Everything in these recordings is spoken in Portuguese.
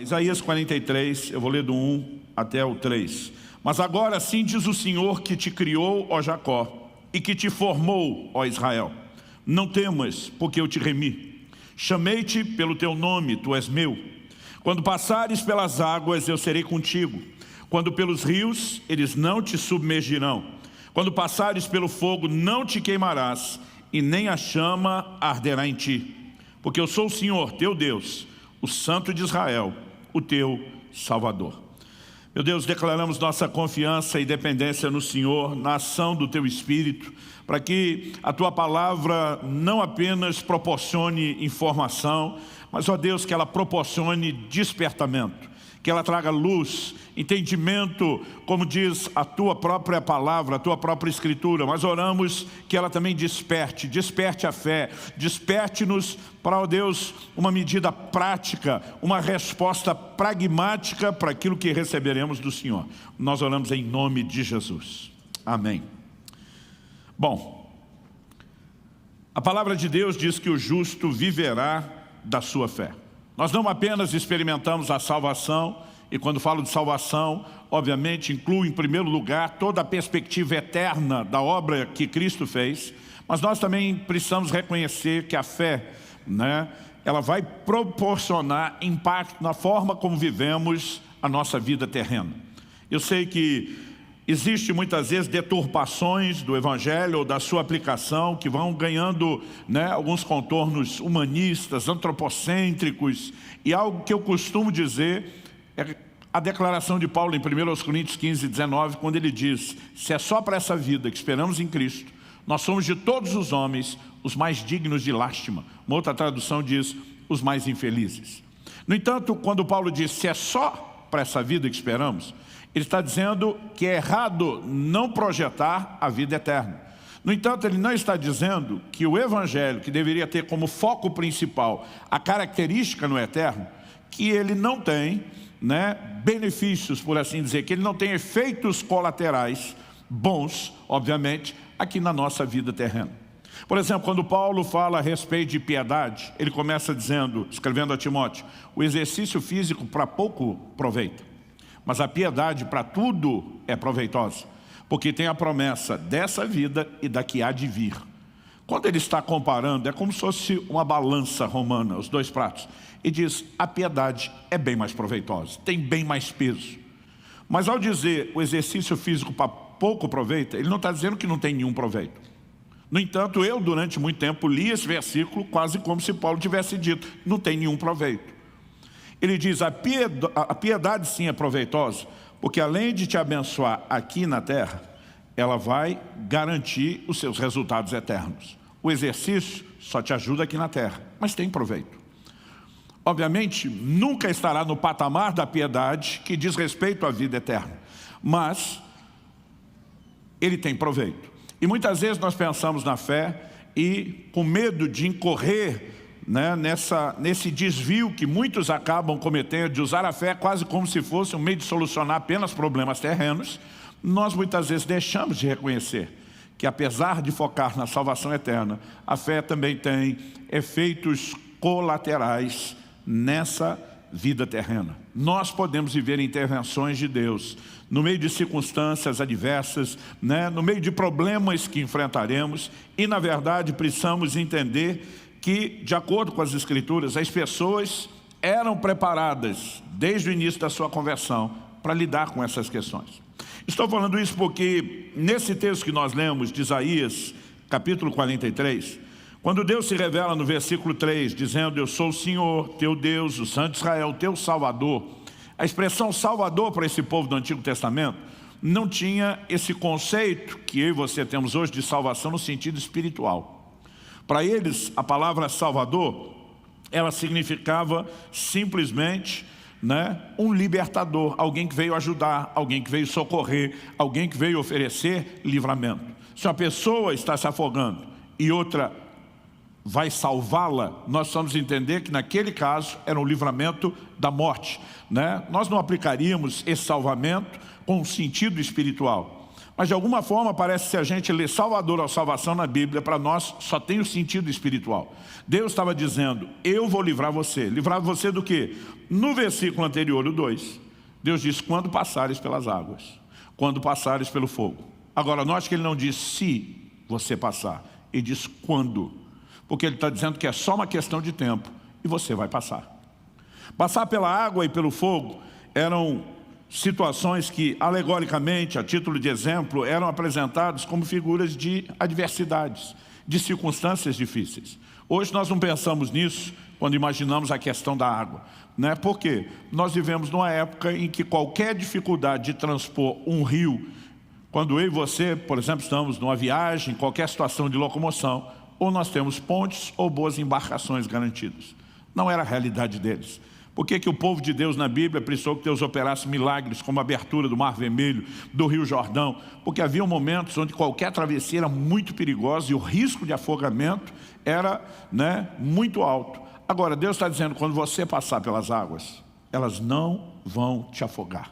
Isaías 43, eu vou ler do 1 até o 3. Mas agora assim diz o Senhor que te criou, ó Jacó, e que te formou, ó Israel. Não temas, porque eu te remi. Chamei-te pelo teu nome, tu és meu. Quando passares pelas águas, eu serei contigo. Quando pelos rios, eles não te submergirão. Quando passares pelo fogo, não te queimarás, e nem a chama arderá em ti. Porque eu sou o Senhor, teu Deus, o Santo de Israel, o teu Salvador. Meu Deus, declaramos nossa confiança e dependência no Senhor, na ação do Teu Espírito, para que a Tua Palavra não apenas proporcione informação, mas, ó Deus, que ela proporcione despertamento, que ela traga luz, entendimento, como diz a Tua própria Palavra, a Tua própria Escritura. Mas oramos que ela também desperte a fé, desperte-nos para, ó Deus, uma medida prática, uma resposta pragmática para aquilo que receberemos do Senhor. Nós oramos em nome de Jesus. Amém. Bom, a palavra de Deus diz que o justo viverá da sua fé. Nós não apenas experimentamos a salvação, e quando falo de salvação, obviamente inclui em primeiro lugar toda a perspectiva eterna da obra que Cristo fez, mas nós também precisamos reconhecer que a fé, ela vai proporcionar impacto na forma como vivemos a nossa vida terrena. Eu sei que existe muitas vezes deturpações do Evangelho ou da sua aplicação que vão ganhando alguns contornos humanistas, antropocêntricos, e algo que eu costumo dizer é a declaração de Paulo em 1 Coríntios 15, 19, quando ele diz: se é só para essa vida que esperamos em Cristo, nós somos de todos os homens os mais dignos de lástima. Uma outra tradução diz, os mais infelizes. No entanto, quando Paulo diz, se é só para essa vida que esperamos, ele está dizendo que é errado não projetar a vida eterna. No entanto, ele não está dizendo que o Evangelho, que deveria ter como foco principal a característica no eterno, que ele não tem benefícios, por assim dizer, que ele não tem efeitos colaterais bons, obviamente, aqui na nossa vida terrena. Por exemplo, quando Paulo fala a respeito de piedade, ele começa dizendo, escrevendo a Timóteo, o exercício físico para pouco proveita, mas a piedade para tudo é proveitosa, porque tem a promessa dessa vida e da que há de vir. Quando ele está comparando, é como se fosse uma balança romana, os dois pratos, e diz, a piedade é bem mais proveitosa, tem bem mais peso. Mas ao dizer o exercício físico para pouco proveita, ele não está dizendo que não tem nenhum proveito. No entanto, eu durante muito tempo li esse versículo quase como se Paulo tivesse dito, não tem nenhum proveito. Ele diz, a piedade sim é proveitosa, porque além de te abençoar aqui na terra, ela vai garantir os seus resultados eternos. O exercício só te ajuda aqui na terra, mas tem proveito. Obviamente, nunca estará no patamar da piedade que diz respeito à vida eterna, mas ele tem proveito. E muitas vezes nós pensamos na fé e com medo de incorrer nesse desvio que muitos acabam cometendo, de usar a fé quase como se fosse um meio de solucionar apenas problemas terrenos, nós muitas vezes deixamos de reconhecer que apesar de focar na salvação eterna, a fé também tem efeitos colaterais nessa vida terrena. Nós podemos viver intervenções de Deus no meio de circunstâncias adversas, no meio de problemas que enfrentaremos, e na verdade precisamos entender que, de acordo com as Escrituras, as pessoas eram preparadas desde o início da sua conversão para lidar com essas questões. Estou falando isso porque nesse texto que nós lemos de Isaías, capítulo 43, quando Deus se revela no versículo 3, dizendo, eu sou o Senhor, teu Deus, o Santo de Israel, teu Salvador, a expressão Salvador para esse povo do Antigo Testamento não tinha esse conceito que eu e você temos hoje de salvação no sentido espiritual. Para eles, a palavra Salvador, ela significava simplesmente um libertador, alguém que veio ajudar, alguém que veio socorrer, alguém que veio oferecer livramento. Se uma pessoa está se afogando e outra vai salvá-la, nós precisamos entender que naquele caso era um livramento da morte. Nós não aplicaríamos esse salvamento com um sentido espiritual. Mas de alguma forma parece que se a gente lê Salvador ou salvação na Bíblia, para nós só tem o sentido espiritual. Deus estava dizendo, eu vou livrar você. Livrar você do quê? No versículo anterior, o 2, Deus diz, quando passares pelas águas, quando passares pelo fogo. Agora, note que ele não diz se você passar, ele diz quando. Porque ele está dizendo que é só uma questão de tempo e você vai passar. Passar pela água e pelo fogo eram situações que, alegoricamente, a título de exemplo, eram apresentadas como figuras de adversidades, de circunstâncias difíceis. Hoje nós não pensamos nisso quando imaginamos a questão da água, né? Por quê? Nós vivemos numa época em que qualquer dificuldade de transpor um rio, quando eu e você, por exemplo, estamos numa viagem, qualquer situação de locomoção, ou nós temos pontes ou boas embarcações garantidas. Não era a realidade deles. Por que o povo de Deus na Bíblia precisou que Deus operasse milagres como a abertura do Mar Vermelho, do Rio Jordão? Porque havia momentos onde qualquer travessia era muito perigosa e o risco de afogamento era, muito alto. Agora, Deus está dizendo, quando você passar pelas águas, elas não vão te afogar.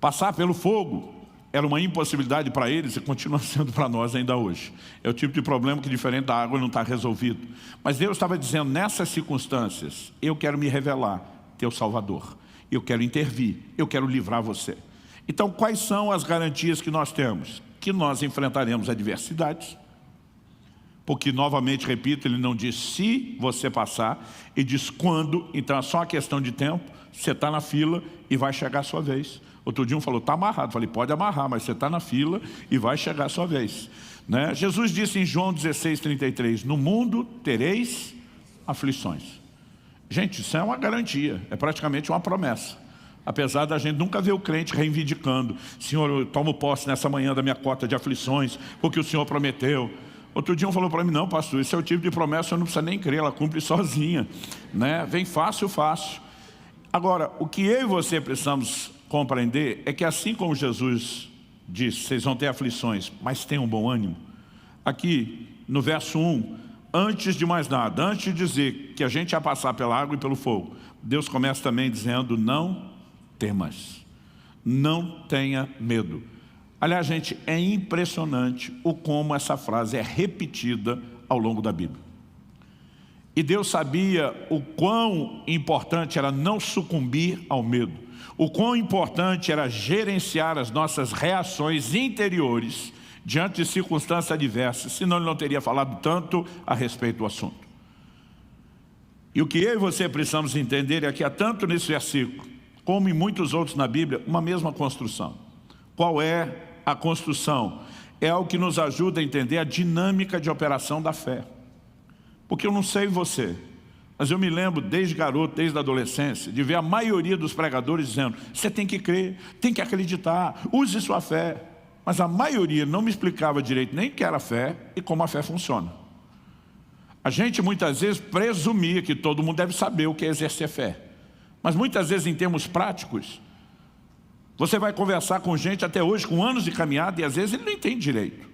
Passar pelo fogo era uma impossibilidade para eles e continua sendo para nós ainda hoje. É o tipo de problema que, diferente da água, não está resolvido. Mas Deus estava dizendo, nessas circunstâncias, eu quero me revelar, teu Salvador. Eu quero intervir, eu quero livrar você. Então, quais são as garantias que nós temos? Que nós enfrentaremos adversidades. Porque, novamente, repito, ele não diz se você passar, ele diz quando. Então, é só uma questão de tempo. Você está na fila e vai chegar a sua vez. Outro dia um falou, está amarrado. Eu falei, pode amarrar, mas você está na fila e vai chegar a sua vez. Jesus disse em João 16:33, no mundo tereis aflições. Gente, isso é uma garantia, é praticamente uma promessa. Apesar da gente nunca ver o crente reivindicando, Senhor, eu tomo posse nessa manhã da minha cota de aflições, porque o Senhor prometeu. Outro dia um falou para mim, não pastor, esse é o tipo de promessa, eu não precisa nem crer, ela cumpre sozinha. Vem fácil, fácil. Agora, o que eu e você precisamos compreender é que assim como Jesus disse, vocês vão ter aflições, mas tenham bom ânimo. Aqui no verso 1, antes de mais nada, antes de dizer que a gente ia passar pela água e pelo fogo, Deus começa também dizendo, não temas, não tenha medo. Aliás, gente, é impressionante o como essa frase é repetida ao longo da Bíblia. E Deus sabia o quão importante era não sucumbir ao medo. O quão importante era gerenciar as nossas reações interiores diante de circunstâncias adversas, senão ele não teria falado tanto a respeito do assunto. E o que eu e você precisamos entender é que há tanto nesse versículo, como em muitos outros na Bíblia, uma mesma construção. Qual é a construção? É algo que nos ajuda a entender a dinâmica de operação da fé. Porque eu não sei você, mas eu me lembro desde garoto, desde a adolescência, de ver a maioria dos pregadores dizendo, você tem que crer, tem que acreditar, use sua fé. Mas a maioria não me explicava direito nem o que era fé e como a fé funciona. A gente muitas vezes presumia que todo mundo deve saber o que é exercer fé. Mas muitas vezes em termos práticos, você vai conversar com gente até hoje, com anos de caminhada, e às vezes ele não entende direito.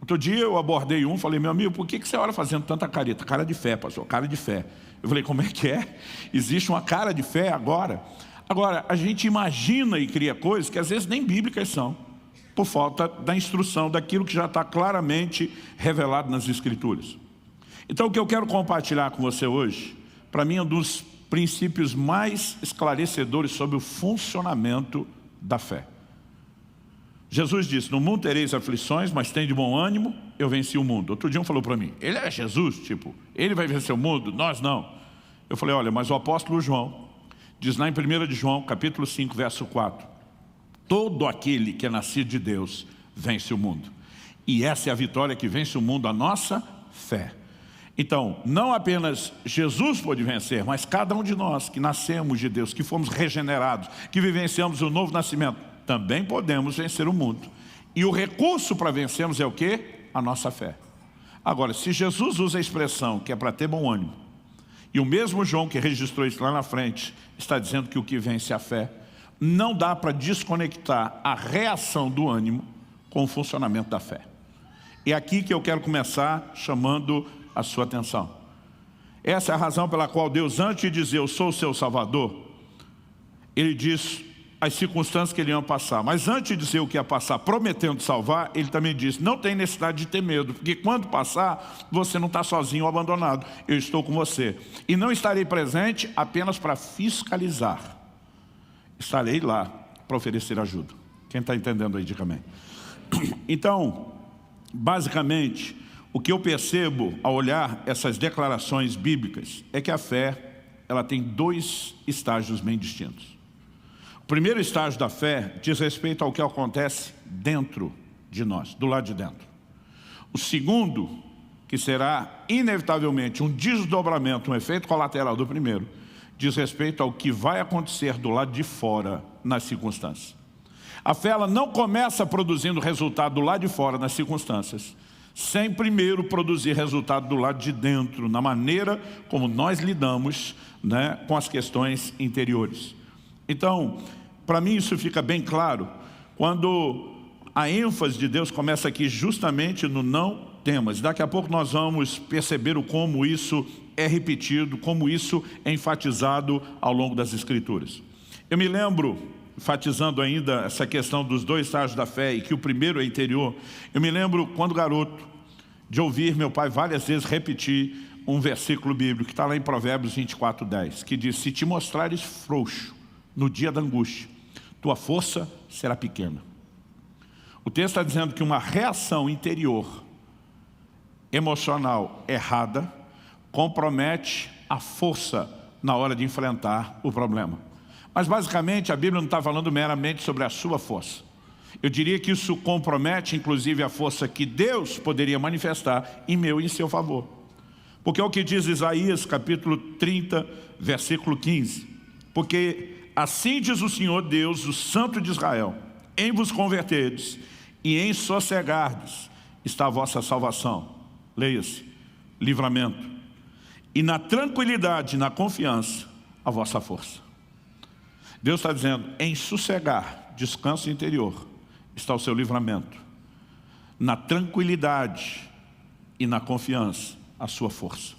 Outro dia eu abordei falei, meu amigo, por que você ora fazendo tanta careta? Cara de fé, pastor, cara de fé. Eu falei, como é que é? Existe uma cara de fé agora? Agora, a gente imagina e cria coisas que às vezes nem bíblicas são, por falta da instrução, daquilo que já está claramente revelado nas Escrituras. Então, o que eu quero compartilhar com você hoje, para mim é um dos princípios mais esclarecedores sobre o funcionamento da fé. Jesus disse, no mundo tereis aflições, mas tem de bom ânimo, eu venci o mundo. Outro dia um falou para mim, ele é Jesus, tipo, ele vai vencer o mundo, nós não. Eu falei, olha, mas o apóstolo João, diz lá em 1 de João, capítulo 5, verso 4, todo aquele que é nascido de Deus vence o mundo. E essa é a vitória que vence o mundo, a nossa fé. Então, não apenas Jesus pôde vencer, mas cada um de nós que nascemos de Deus, que fomos regenerados, que vivenciamos o novo nascimento, também podemos vencer o mundo. E o recurso para vencermos é o quê? A nossa fé. Agora, se Jesus usa a expressão que é para ter bom ânimo, e o mesmo João que registrou isso lá na frente, está dizendo que o que vence é a fé, não dá para desconectar a reação do ânimo com o funcionamento da fé. É aqui que eu quero começar chamando a sua atenção. Essa é a razão pela qual Deus, antes de dizer eu sou o seu Salvador, Ele diz as circunstâncias que ele ia passar. Mas antes de dizer o que ia passar, prometendo salvar, ele também disse, não tem necessidade de ter medo, porque quando passar, você não está sozinho ou abandonado. Eu estou com você. E não estarei presente apenas para fiscalizar. Estarei lá para oferecer ajuda. Quem está entendendo aí, diga amém. Então, basicamente, o que eu percebo ao olhar essas declarações bíblicas é que a fé, ela tem dois estágios bem distintos. O primeiro estágio da fé diz respeito ao que acontece dentro de nós, do lado de dentro. O segundo, que será inevitavelmente um desdobramento, um efeito colateral do primeiro, diz respeito ao que vai acontecer do lado de fora nas circunstâncias. A fé, ela não começa produzindo resultado do lado de fora nas circunstâncias, sem primeiro produzir resultado do lado de dentro, na maneira como nós lidamos, né, com as questões interiores. Então, para mim isso fica bem claro quando a ênfase de Deus começa aqui justamente no não temas. Daqui a pouco nós vamos perceber o como isso é repetido, como isso é enfatizado ao longo das Escrituras. Eu me lembro, enfatizando ainda essa questão dos dois estágios da fé e que o primeiro é interior, eu me lembro quando garoto de ouvir meu pai várias vezes repetir um versículo bíblico que está lá em Provérbios 24:10, que diz, se te mostrares frouxo no dia da angústia, tua força será pequena. O texto está dizendo que uma reação interior, emocional errada, compromete a força na hora de enfrentar o problema. Mas basicamente a Bíblia não está falando meramente sobre a sua força. Eu diria que isso compromete inclusive a força que Deus poderia manifestar em meu e em seu favor. Porque é o que diz Isaías capítulo 30, versículo 15. Porque assim diz o Senhor Deus, o Santo de Israel, em vos converterdes e em sossegardes está a vossa salvação. Leia-se, livramento. E na tranquilidade, na confiança, a vossa força. Deus está dizendo, em sossegar, descanso interior, está o seu livramento. Na tranquilidade e na confiança, a sua força.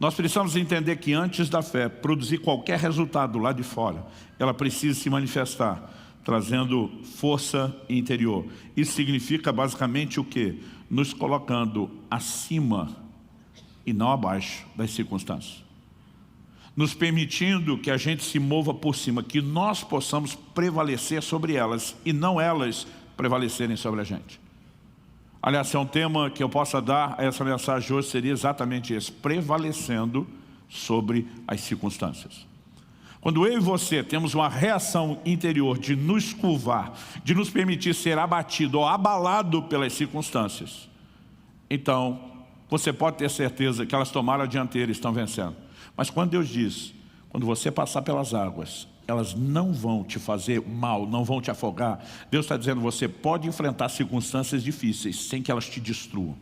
Nós precisamos entender que antes da fé produzir qualquer resultado lá de fora, ela precisa se manifestar, trazendo força interior. Isso significa basicamente o quê? Nos colocando acima e não abaixo das circunstâncias. Nos permitindo que a gente se mova por cima, que nós possamos prevalecer sobre elas e não elas prevalecerem sobre a gente. Aliás, se é um tema que eu possa dar a essa mensagem hoje, seria exatamente esse, prevalecendo sobre as circunstâncias. Quando eu e você temos uma reação interior de nos curvar, de nos permitir ser abatido ou abalado pelas circunstâncias, então você pode ter certeza que elas tomaram a dianteira e estão vencendo. Mas quando Deus diz, quando você passar pelas águas, elas não vão te fazer mal, não vão te afogar. Deus está dizendo, você pode enfrentar circunstâncias difíceis sem que elas te destruam.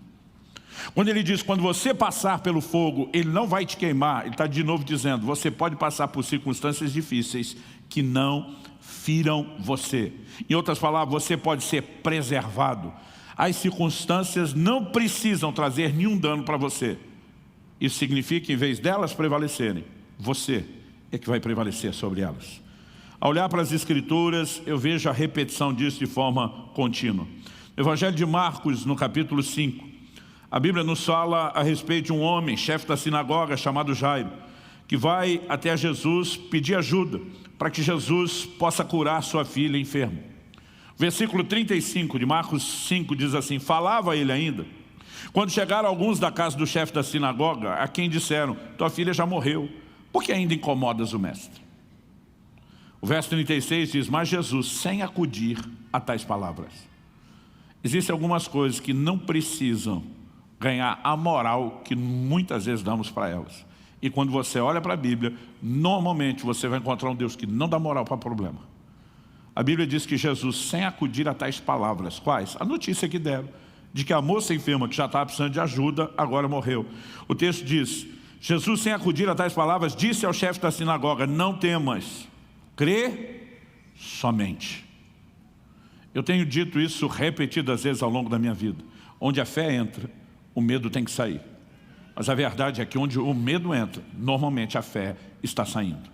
Quando ele diz, quando você passar pelo fogo, ele não vai te queimar. Ele está de novo dizendo, você pode passar por circunstâncias difíceis que não firam você. Em outras palavras, você pode ser preservado. As circunstâncias não precisam trazer nenhum dano para você. Isso significa que em vez delas prevalecerem, você é que vai prevalecer sobre elas. Ao olhar para as Escrituras, eu vejo a repetição disso de forma contínua. No Evangelho de Marcos, no capítulo 5, a Bíblia nos fala a respeito de um homem, chefe da sinagoga, chamado Jairo, que vai até Jesus pedir ajuda para que Jesus possa curar sua filha enferma. Versículo 35 de Marcos 5 diz assim, falava ele ainda, quando chegaram alguns da casa do chefe da sinagoga, a quem disseram, tua filha já morreu, por que ainda incomodas o mestre? O verso 36 diz, mas Jesus, sem acudir a tais palavras. Existem algumas coisas que não precisam ganhar a moral que muitas vezes damos para elas. E quando você olha para a Bíblia, normalmente você vai encontrar um Deus que não dá moral para o problema. A Bíblia diz que Jesus, sem acudir a tais palavras, quais? A notícia que deram, de que a moça enferma que já estava precisando de ajuda, agora morreu. O texto diz, Jesus, sem acudir a tais palavras, disse ao chefe da sinagoga, não temas, crê somente. Eu tenho dito isso repetidas vezes ao longo da minha vida. Onde a fé entra, o medo tem que sair. Mas a verdade é que onde o medo entra, normalmente a fé está saindo.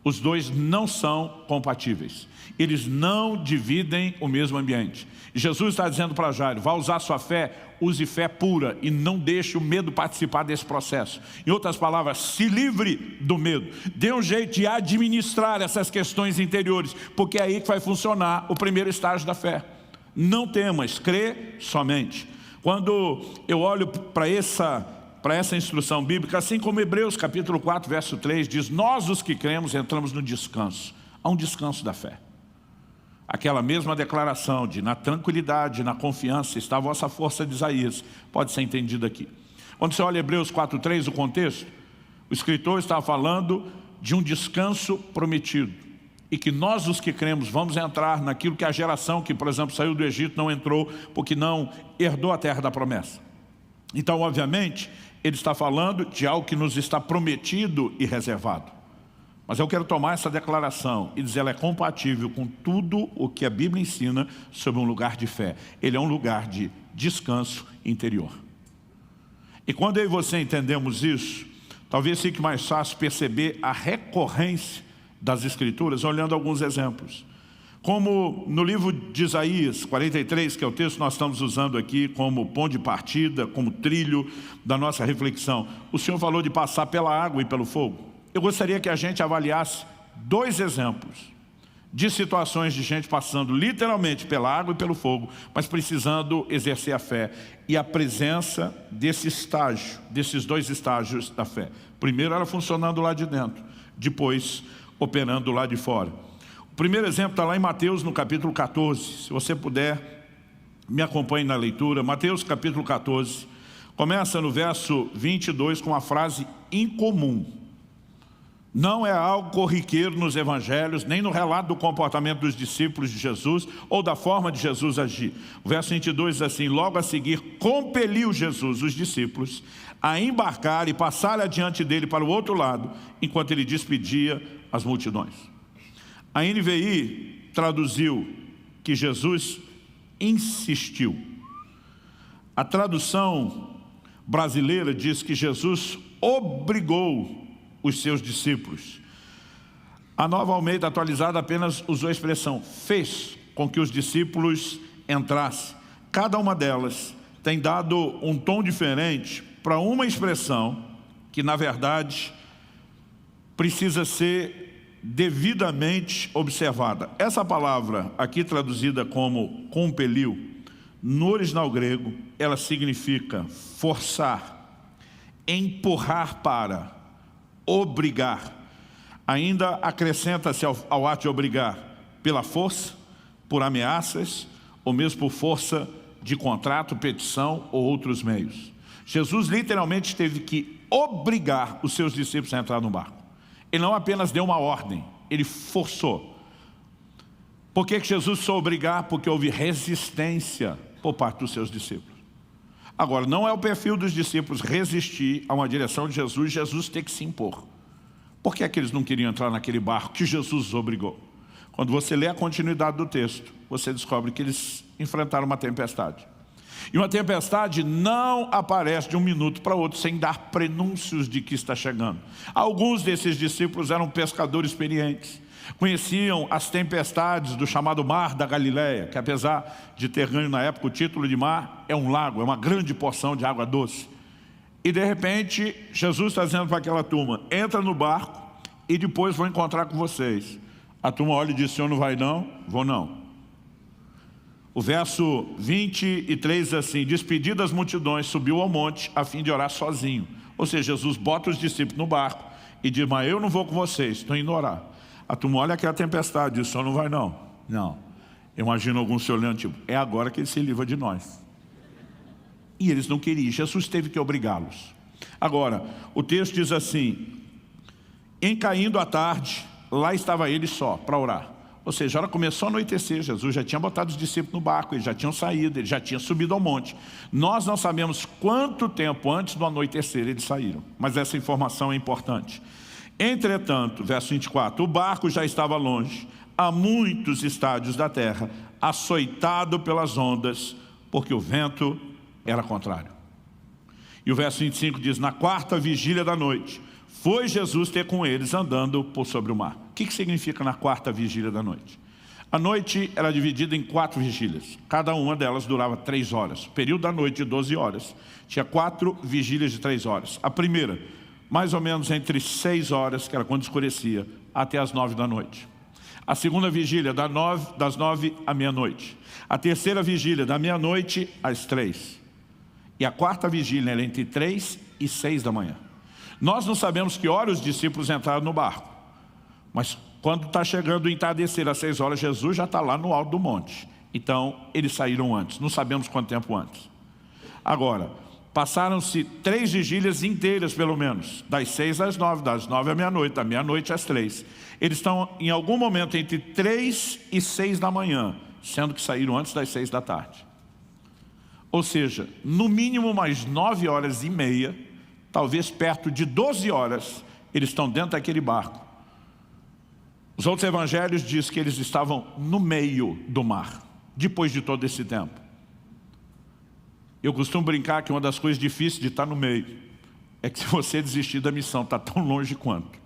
Os dois não são compatíveis. Eles não dividem o mesmo ambiente. E Jesus está dizendo para Jairo, vai usar sua fé, use fé pura e não deixe o medo participar desse processo. Em outras palavras, se livre do medo. Dê um jeito de administrar essas questões interiores, porque é aí que vai funcionar o primeiro estágio da fé. Não temas, crê somente. Quando eu olho para essa instrução bíblica, assim como Hebreus capítulo 4, verso 3, diz, nós os que cremos entramos no descanso. Há um descanso da fé. Aquela mesma declaração de na tranquilidade, na confiança está a vossa força de Isaías, pode ser entendida aqui. Quando você olha Hebreus 4, 3, o contexto, o escritor está falando de um descanso prometido. E que nós os que cremos vamos entrar naquilo que a geração que, por exemplo, saiu do Egito não entrou, porque não herdou a terra da promessa. Então, obviamente, ele está falando de algo que nos está prometido e reservado. Mas eu quero tomar essa declaração e dizer ela é compatível com tudo o que a Bíblia ensina sobre um lugar de fé. Ele é um lugar de descanso interior. E quando eu e você entendemos isso, talvez fique mais fácil perceber a recorrência das Escrituras, olhando alguns exemplos. Como no livro de Isaías 43, que é o texto que nós estamos usando aqui como ponto de partida, como trilho da nossa reflexão. O Senhor falou de passar pela água e pelo fogo. Eu gostaria que a gente avaliasse dois exemplos de situações de gente passando literalmente pela água e pelo fogo, mas precisando exercer a fé. E a presença desse estágio, desses dois estágios da fé. Primeiro ela funcionando lá de dentro, depois operando lá de fora. O primeiro exemplo está lá em Mateus, no capítulo 14. Se você puder, me acompanhe na leitura. Mateus, capítulo 14, começa no verso 22 com uma frase incomum. Não é algo corriqueiro nos evangelhos, nem no relato do comportamento dos discípulos de Jesus, ou da forma de Jesus agir. O verso 22 diz assim, logo a seguir, compeliu Jesus, os discípulos, a embarcar e passar adiante dele para o outro lado, enquanto ele despedia as multidões. A NVI traduziu que Jesus insistiu. A tradução brasileira diz que Jesus obrigou os seus discípulos. A Nova Almeida atualizada apenas usou a expressão fez com que os discípulos entrassem. Cada uma delas tem dado um tom diferente para uma expressão que na verdade precisa ser devidamente observada. Essa palavra aqui traduzida como compeliu, no original grego ela significa forçar, empurrar para, obrigar. Ainda acrescenta-se ao ato de obrigar pela força, por ameaças, ou mesmo por força de contrato, petição ou outros meios. Jesus literalmente teve que obrigar os seus discípulos a entrar no barco. Ele não apenas deu uma ordem, ele forçou. Por que Jesus só obrigar? Porque houve resistência por parte dos seus discípulos. Agora, não é o perfil dos discípulos resistir a uma direção de Jesus ter que se impor. Por que é que eles não queriam entrar naquele barco que Jesus os obrigou? Quando você lê a continuidade do texto, você descobre que eles enfrentaram uma tempestade. E uma tempestade não aparece de um minuto para outro sem dar prenúncios de que está chegando. Alguns desses discípulos eram pescadores experientes. Conheciam as tempestades do chamado Mar da Galileia, que apesar de ter ganho na época o título de mar, é um lago, é uma grande porção de água doce. E de repente, Jesus está dizendo para aquela turma, entra no barco e depois vou encontrar com vocês. A turma olha e diz, o senhor não vai não? Vou não. O verso 23 diz assim, despedidas as multidões, subiu ao monte a fim de orar sozinho. Ou seja, Jesus bota os discípulos no barco e diz, mas eu não vou com vocês, estou indo orar. A turma olha aquela tempestade, diz, o senhor não vai não? Não. Eu imagino alguns se olhando, tipo, é agora que ele se livra de nós. E eles não queriam, Jesus teve que obrigá-los. Agora, o texto diz assim, em caindo a tarde, lá estava ele só, para orar. Ou seja, a hora começou a anoitecer, Jesus já tinha botado os discípulos no barco, eles já tinham saído, eles já tinham subido ao monte. Nós não sabemos quanto tempo antes do anoitecer eles saíram, mas essa informação é importante. Entretanto, verso 24, o barco já estava longe, a muitos estádios da terra, açoitado pelas ondas, porque o vento era contrário. E o verso 25 diz, na quarta vigília da noite, foi Jesus ter com eles andando por sobre o mar. que significa na quarta vigília da noite? A noite era dividida em 4 vigílias. Cada uma delas durava 3 horas. O período da noite de 12 horas. Tinha 4 vigílias de 3 horas. A primeira, mais ou menos entre 6 horas, que era quando escurecia, até as 9 da noite. A segunda vigília, das 9 à meia-noite. A terceira vigília, da meia-noite às 3. E a quarta vigília era entre 3 e 6 da manhã. Nós não sabemos que hora os discípulos entraram no barco. Mas quando está chegando o entardecer às 6 horas, Jesus já está lá no alto do monte. Então, eles saíram antes. Não sabemos quanto tempo antes. Agora, passaram-se 3 vigílias inteiras, pelo menos. Das 6 às 9, das 9 à meia-noite, da meia-noite às 3. Eles estão em algum momento entre 3 e 6 da manhã, sendo que saíram antes das 6 da tarde. Ou seja, no mínimo mais 9 horas e meia, talvez perto de 12 horas, eles estão dentro daquele barco. Os outros evangelhos dizem que eles estavam no meio do mar, depois de todo esse tempo. Eu costumo brincar que uma das coisas difíceis de estar no meio é que se você desistir da missão, está tão longe quanto,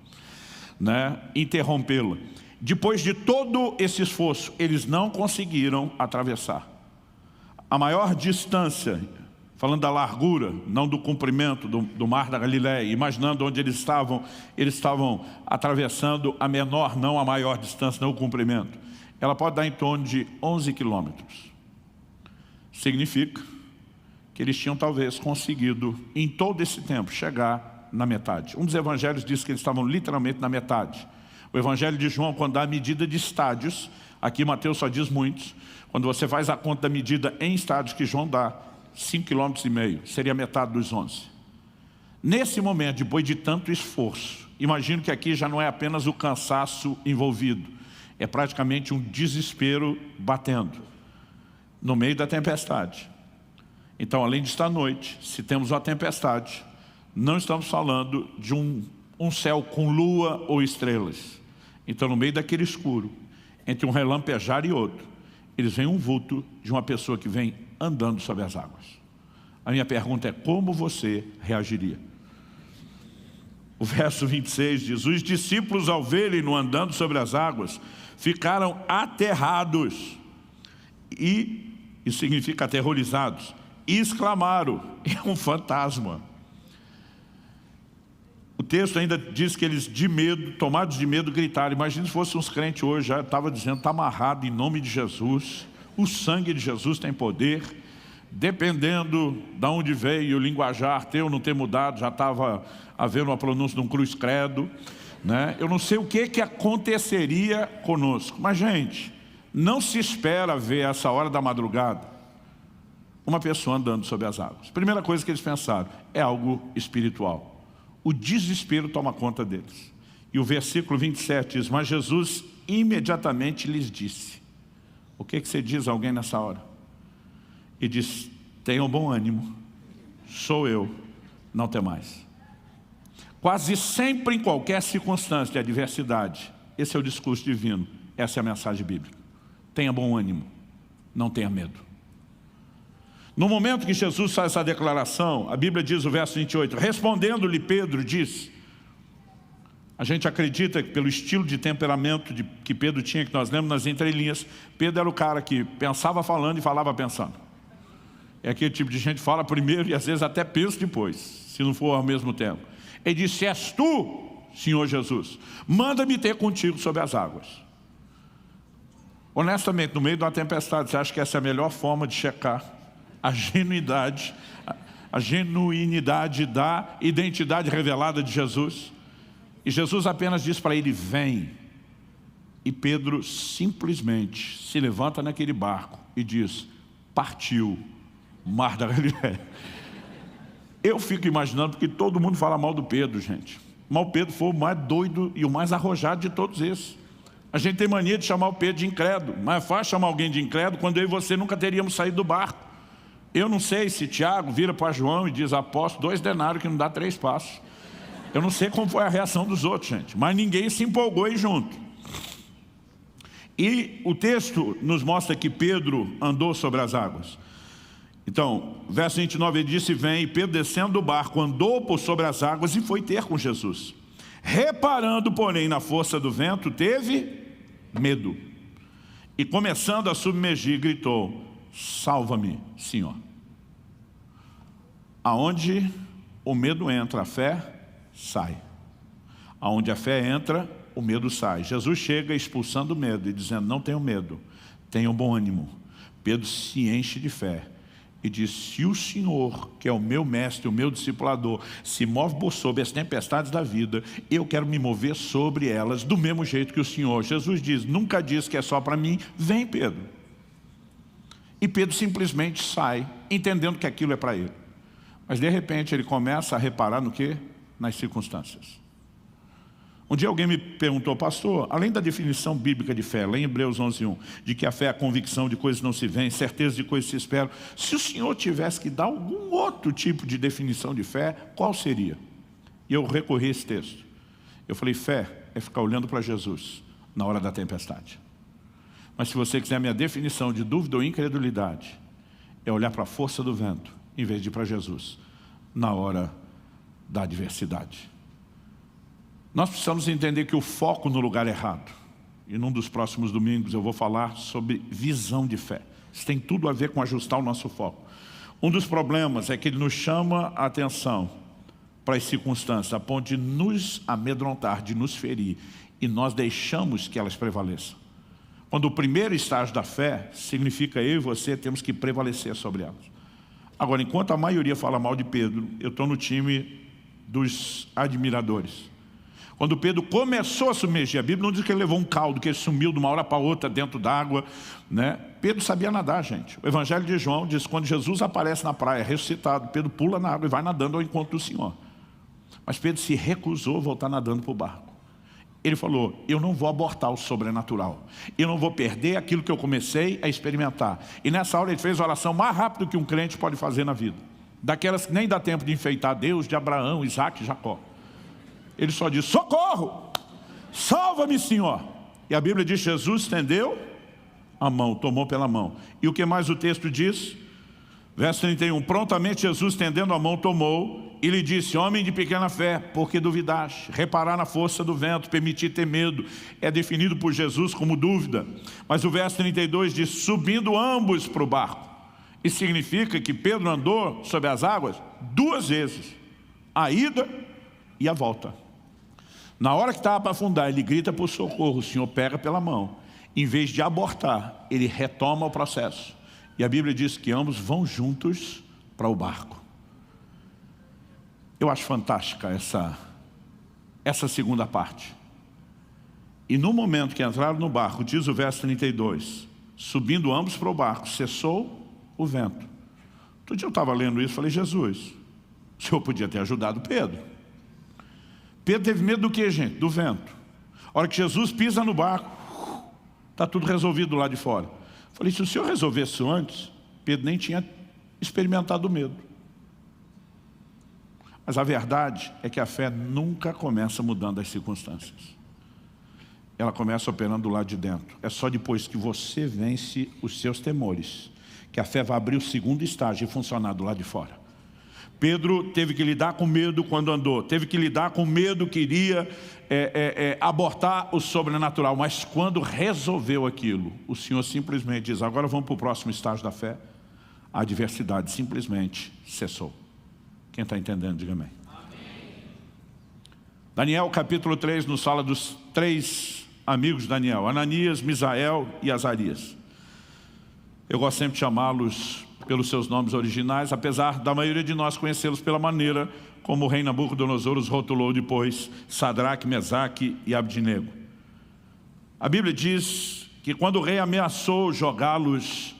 né? Interrompê-la. Depois de todo esse esforço, eles não conseguiram atravessar. A maior distância, falando da largura, não do comprimento do mar da Galileia, imaginando onde eles estavam atravessando a menor, não a maior distância, não o comprimento. Ela pode dar em torno de 11 quilômetros. Significa que eles tinham talvez conseguido, em todo esse tempo, chegar na metade. Um dos evangelhos diz que eles estavam literalmente na metade. O evangelho de João, quando dá a medida de estádios, aqui Mateus só diz muitos, quando você faz a conta da medida em estádios que João dá, 5,5 km, seria metade dos 11. Nesse momento, depois de tanto esforço, imagino que aqui já não é apenas o cansaço envolvido, é praticamente um desespero batendo, no meio da tempestade. Então, além de estar à noite, se temos uma tempestade, não estamos falando de um céu com lua ou estrelas. Então, no meio daquele escuro, entre um relampejar e outro, eles veem um vulto de uma pessoa que vem andando sobre as águas. A minha pergunta é: como você reagiria? O verso 26 diz: os discípulos, ao verem-no andando sobre as águas, ficaram aterrados. E isso significa aterrorizados. E exclamaram: é um fantasma. O texto ainda diz que eles, de medo, tomados de medo, gritaram. Imagina se fossem uns crentes hoje, já estava dizendo: está amarrado em nome de Jesus. O sangue de Jesus tem poder. Dependendo de onde veio, o linguajar ter ou não ter mudado, já estava havendo uma pronúncia de um cruz credo, né? Eu não sei o que aconteceria conosco. Mas, gente, não se espera ver essa hora da madrugada uma pessoa andando sobre as águas. Primeira coisa que eles pensaram, é algo espiritual. O desespero toma conta deles. E o versículo 27 diz: mas Jesus imediatamente lhes disse. O que você diz a alguém nessa hora? E diz: tenham bom ânimo, sou eu, não temais. Quase sempre, em qualquer circunstância de adversidade, esse é o discurso divino, essa é a mensagem bíblica. Tenha bom ânimo, não tenha medo. No momento que Jesus faz essa declaração, a Bíblia diz, o verso 28, respondendo-lhe Pedro, diz, a gente acredita que pelo estilo de temperamento que Pedro tinha, que nós lemos nas entrelinhas, Pedro era o cara que pensava falando e falava pensando. É aquele tipo de gente que fala primeiro e às vezes até pensa depois, se não for ao mesmo tempo. Ele disse: és tu, Senhor Jesus, manda-me ter contigo sobre as águas. Honestamente, no meio de uma tempestade, você acha que essa é a melhor forma de checar a genuinidade da identidade revelada de Jesus? E Jesus apenas diz para ele: vem. E Pedro simplesmente se levanta naquele barco e diz: partiu o mar da Galileia. Eu fico imaginando, porque todo mundo fala mal do Pedro, gente. Mas o Pedro foi o mais doido e o mais arrojado de todos esses. A gente tem mania de chamar o Pedro de incrédulo, mas é fácil chamar alguém de incrédulo quando eu e você nunca teríamos saído do barco. Eu não sei se Tiago vira para João e diz: apóstolo, 2 denários que não dá 3 passos. Eu não sei como foi a reação dos outros, gente, mas ninguém se empolgou aí junto. E o texto nos mostra que Pedro andou sobre as águas. Então, verso 29, ele disse: vem, e Pedro, descendo do barco, andou por sobre as águas e foi ter com Jesus. Reparando, porém, na força do vento, teve medo. E começando a submergir, gritou: salva-me, Senhor. Aonde o medo entra, a fé sai. Aonde a fé entra, o medo sai. Jesus chega expulsando o medo e dizendo: não tenham medo, tenham bom ânimo. Pedro se enche de fé e diz: se o Senhor, que é o meu mestre, o meu discipulador, se move por sobre as tempestades da vida, eu quero me mover sobre elas do mesmo jeito que o Senhor. Jesus diz: nunca diz que é só para mim, vem Pedro. E Pedro simplesmente sai, entendendo que aquilo é para ele. Mas de repente ele começa a reparar no quê? Nas circunstâncias. Um dia alguém me perguntou: pastor, além da definição bíblica de fé, lá em Hebreus 11:1, de que a fé é a convicção de coisas que não se veem, certeza de coisas que se esperam, se o senhor tivesse que dar algum outro tipo de definição de fé, qual seria? E eu recorri a esse texto. Eu falei: fé é ficar olhando para Jesus na hora da tempestade. Mas se você quiser a minha definição de dúvida ou incredulidade, é olhar para a força do vento, em vez de ir para Jesus, na hora da adversidade. Nós precisamos entender que o foco no lugar errado. E num dos próximos domingos eu vou falar sobre visão de fé. Isso tem tudo a ver com ajustar o nosso foco. Um dos problemas é que ele nos chama a atenção para as circunstâncias, a ponto de nos amedrontar, de nos ferir, e nós deixamos que elas prevaleçam. Quando o primeiro estágio da fé significa eu e você temos que prevalecer sobre elas. Agora, enquanto a maioria fala mal de Pedro, eu estou no time dos admiradores. Quando Pedro começou a submergir, a Bíblia não diz que ele levou um caldo, que ele sumiu de uma hora para outra dentro d'água, né? Pedro sabia nadar, gente. O Evangelho de João diz que quando Jesus aparece na praia, ressuscitado, Pedro pula na água e vai nadando ao encontro do Senhor. Mas Pedro se recusou a voltar nadando para o barco. Ele falou: eu não vou abortar o sobrenatural. Eu não vou perder aquilo que eu comecei a experimentar. E nessa hora ele fez a oração mais rápido que um crente pode fazer na vida. Daquelas que nem dá tempo de enfeitar Deus, de Abraão, Isaac e Jacó. Ele só diz: socorro, salva-me, Senhor. E a Bíblia diz: Jesus estendeu a mão, tomou pela mão. E o que mais o texto diz? Verso 31, prontamente Jesus estendendo a mão tomou e lhe disse: homem de pequena fé, por que duvidaste? Reparar na força do vento, permitir ter medo, é definido por Jesus como dúvida. Mas o verso 32 diz: subindo ambos para o barco. Isso significa que Pedro andou sobre as águas 2 vezes, a ida e a volta. Na hora que estava para afundar, ele grita por socorro, o Senhor pega pela mão. Em vez de abortar, ele retoma o processo. E a Bíblia diz que ambos vão juntos para o barco. Eu acho fantástica essa segunda parte. E no momento que entraram no barco, diz o verso 32, subindo ambos para o barco, cessou o vento. Outro dia eu estava lendo isso e falei: Jesus, o Senhor podia ter ajudado Pedro. Pedro teve medo do que, gente? Do vento. A hora que Jesus pisa no barco, está tudo resolvido lá de fora. Falei: se o Senhor resolvesse isso antes, Pedro nem tinha experimentado o medo. Mas a verdade é que a fé nunca começa mudando as circunstâncias. Ela começa operando do lado de dentro. É só depois que você vence os seus temores que a fé vai abrir o segundo estágio e funcionar do lado de fora. Pedro teve que lidar com medo quando andou, teve que lidar com medo que iria abortar o sobrenatural, mas quando resolveu aquilo, o Senhor simplesmente diz: agora vamos para o próximo estágio da fé. A adversidade simplesmente cessou. Quem está entendendo, diga amém. Daniel capítulo 3 nos fala dos 3 amigos de Daniel: Ananias, Misael e Azarias. Eu gosto sempre de chamá-los pelos seus nomes originais, apesar da maioria de nós conhecê-los pela maneira como o rei Nabucodonosor os rotulou depois: Sadraque, Mesaque e Abdinego. A Bíblia diz que quando o rei ameaçou jogá-los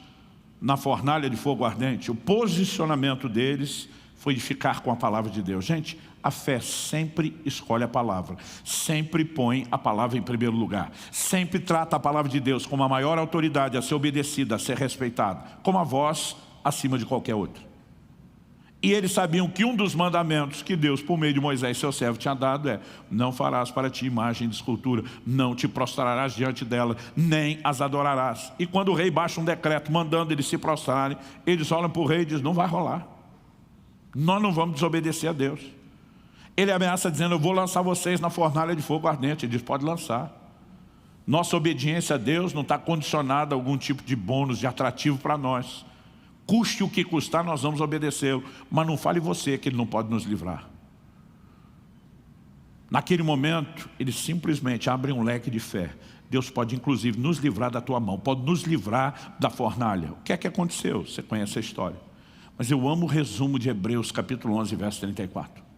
na fornalha de fogo ardente, o posicionamento deles foi de ficar com a palavra de Deus. Gente, a fé sempre escolhe a palavra, sempre põe a palavra em primeiro lugar, sempre trata a palavra de Deus como a maior autoridade a ser obedecida, a ser respeitada, como a voz acima de qualquer outro. E eles sabiam que um dos mandamentos que Deus, por meio de Moisés, seu servo, tinha dado é: não farás para ti imagem de escultura, não te prostrarás diante dela, nem as adorarás. E quando o rei baixa um decreto mandando eles se prostrarem, eles olham para o rei e dizem: não vai rolar, nós não vamos desobedecer a Deus. Ele ameaça dizendo, eu vou lançar vocês na fornalha de fogo ardente. Ele diz, pode lançar. Nossa obediência a Deus não está condicionada a algum tipo de bônus, de atrativo para nós. Custe o que custar, nós vamos obedecê-lo. Mas não fale você que Ele não pode nos livrar. Naquele momento, Ele simplesmente abre um leque de fé. Deus pode inclusive nos livrar da tua mão, pode nos livrar da fornalha. O que é que aconteceu? Você conhece a história. Mas eu amo o resumo de Hebreus capítulo 11, verso 34.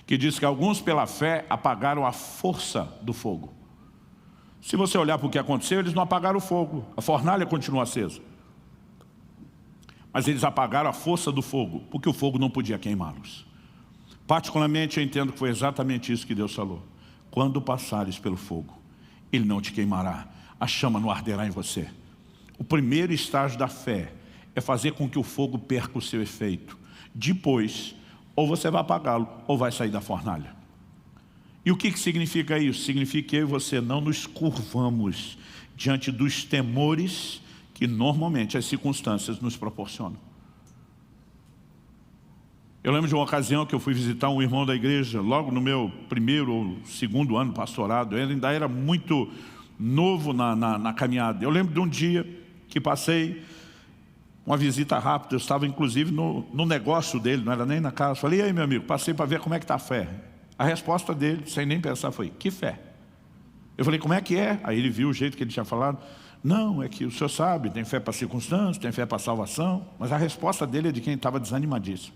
Que diz que alguns pela fé apagaram a força do fogo. Se você olhar para o que aconteceu, eles não apagaram o fogo. A fornalha continua acesa. Mas eles apagaram a força do fogo, porque o fogo não podia queimá-los. Particularmente eu entendo que foi exatamente isso que Deus falou. Quando passares pelo fogo, Ele não te queimará. A chama não arderá em você. O primeiro estágio da fé é fazer com que o fogo perca o seu efeito. Depois, ou você vai apagá-lo, ou vai sair da fornalha. E o que significa isso? Significa que eu e você não nos curvamos diante dos temores que normalmente as circunstâncias nos proporcionam. Eu lembro de uma ocasião que eu fui visitar um irmão da igreja, logo no meu primeiro ou segundo ano pastorado. Eu ainda era muito novo na caminhada. Eu lembro de um dia que passei uma visita rápida, eu estava inclusive no negócio dele, não era nem na casa. Falei, e aí meu amigo, passei para ver como é que está a fé. A resposta dele, sem nem pensar, foi, que fé? Eu falei, como é que é? Aí ele viu o jeito que ele tinha falado. Não, é que o senhor sabe, tem fé para circunstâncias, tem fé para salvação. Mas a resposta dele é de quem estava desanimadíssimo.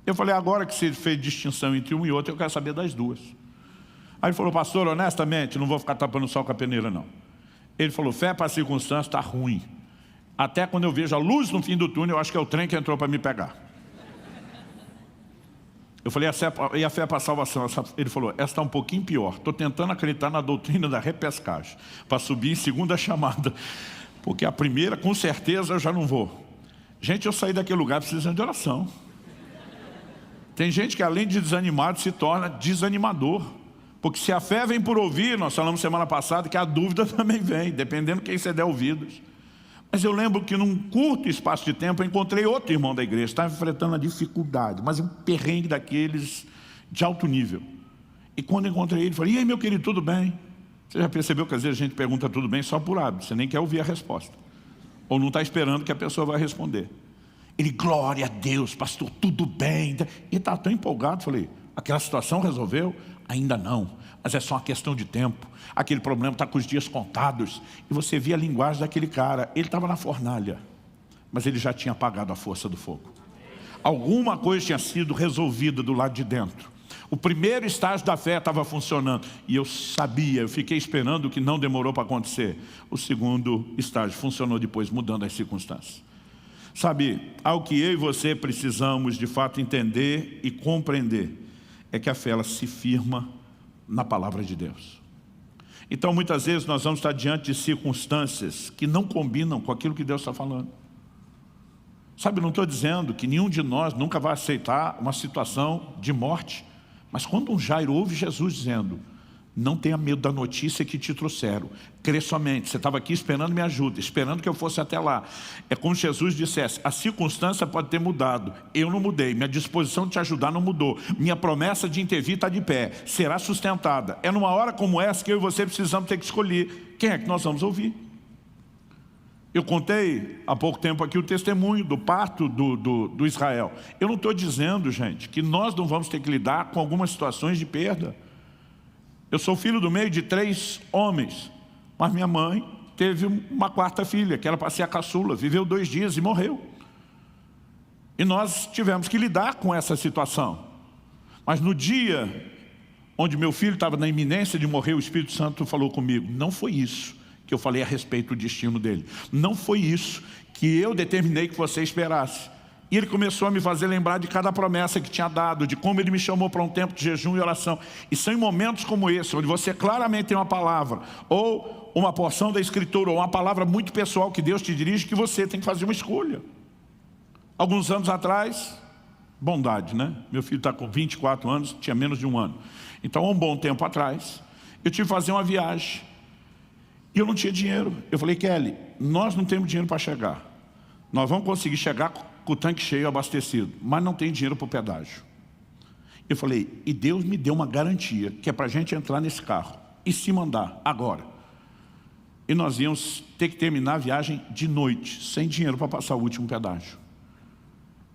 Eu falei, agora que você fez distinção entre um e outro, eu quero saber das duas. Aí ele falou, pastor, honestamente, não vou ficar tapando o sol com a peneira, não. Ele falou, fé para circunstâncias está ruim. Até quando eu vejo a luz no fim do túnel, eu acho que é o trem que entrou para me pegar. Eu falei, e a fé para a salvação? Ele falou, essa está um pouquinho pior. Estou tentando acreditar na doutrina da repescagem, para subir em segunda chamada. Porque a primeira, com certeza, eu já não vou. Gente, eu saí daquele lugar precisando de oração. Tem gente que além de desanimado se torna desanimador. Porque se a fé vem por ouvir, nós falamos semana passada que a dúvida também vem, dependendo de quem você der ouvidos. Mas eu lembro que num curto espaço de tempo eu encontrei outro irmão da igreja, estava enfrentando a dificuldade, mas um perrengue daqueles de alto nível. E quando eu encontrei ele, falei, e aí meu querido, tudo bem? Você já percebeu que às vezes a gente pergunta tudo bem só por hábito, você nem quer ouvir a resposta. Ou não está esperando que a pessoa vai responder. Ele, glória a Deus, pastor, tudo bem. Ele estava tão empolgado, falei, aquela situação resolveu? Ainda não, mas é só uma questão de tempo. Aquele problema está com os dias contados. E você via a linguagem daquele cara, ele estava na fornalha, mas ele já tinha apagado a força do fogo. Alguma coisa tinha sido resolvida do lado de dentro. O primeiro estágio da fé estava funcionando. E eu sabia, eu fiquei esperando, que não demorou para acontecer. O segundo estágio funcionou depois, mudando as circunstâncias. Sabe, algo que eu e você precisamos de fato entender e compreender é que a fé ela se firma na palavra de Deus. Então muitas vezes nós vamos estar diante de circunstâncias que não combinam com aquilo que Deus está falando. Sabe, não estou dizendo que nenhum de nós nunca vai aceitar uma situação de morte. Mas quando um Jairo ouve Jesus dizendo, não tenha medo da notícia que te trouxeram, crê somente, você estava aqui esperando minha ajuda, esperando que eu fosse até lá. É como se Jesus dissesse, a circunstância pode ter mudado, eu não mudei, minha disposição de te ajudar não mudou, minha promessa de intervir está de pé, será sustentada. É numa hora como essa que eu e você precisamos ter que escolher quem é que nós vamos ouvir. Eu contei há pouco tempo aqui o testemunho do parto do Israel. Eu não estou dizendo, gente, que nós não vamos ter que lidar com algumas situações de perda. Eu sou filho do meio de 3 homens, mas minha mãe teve uma 4ª filha, que era para ser a caçula, viveu 2 dias e morreu. E nós tivemos que lidar com essa situação. Mas no dia onde meu filho estava na iminência de morrer, o Espírito Santo falou comigo, não foi isso que eu falei a respeito do destino dele. Não foi isso que eu determinei que você esperasse. E ele começou a me fazer lembrar de cada promessa que tinha dado, de como ele me chamou para um tempo de jejum e oração. E são em momentos como esse, onde você claramente tem uma palavra, ou uma porção da Escritura, ou uma palavra muito pessoal que Deus te dirige, que você tem que fazer uma escolha. Alguns anos atrás, bondade, né? Meu filho está com 24 anos, tinha menos de 1 ano. Então, há um bom tempo atrás, eu tive que fazer uma viagem. E eu não tinha dinheiro. Eu falei, Kelly, nós não temos dinheiro para chegar. Nós vamos conseguir chegar com o tanque cheio, abastecido, mas não tem dinheiro para o pedágio. Eu falei, e Deus me deu uma garantia, que é para a gente entrar nesse carro e se mandar agora. E nós íamos ter que terminar a viagem de noite, sem dinheiro para passar o último pedágio.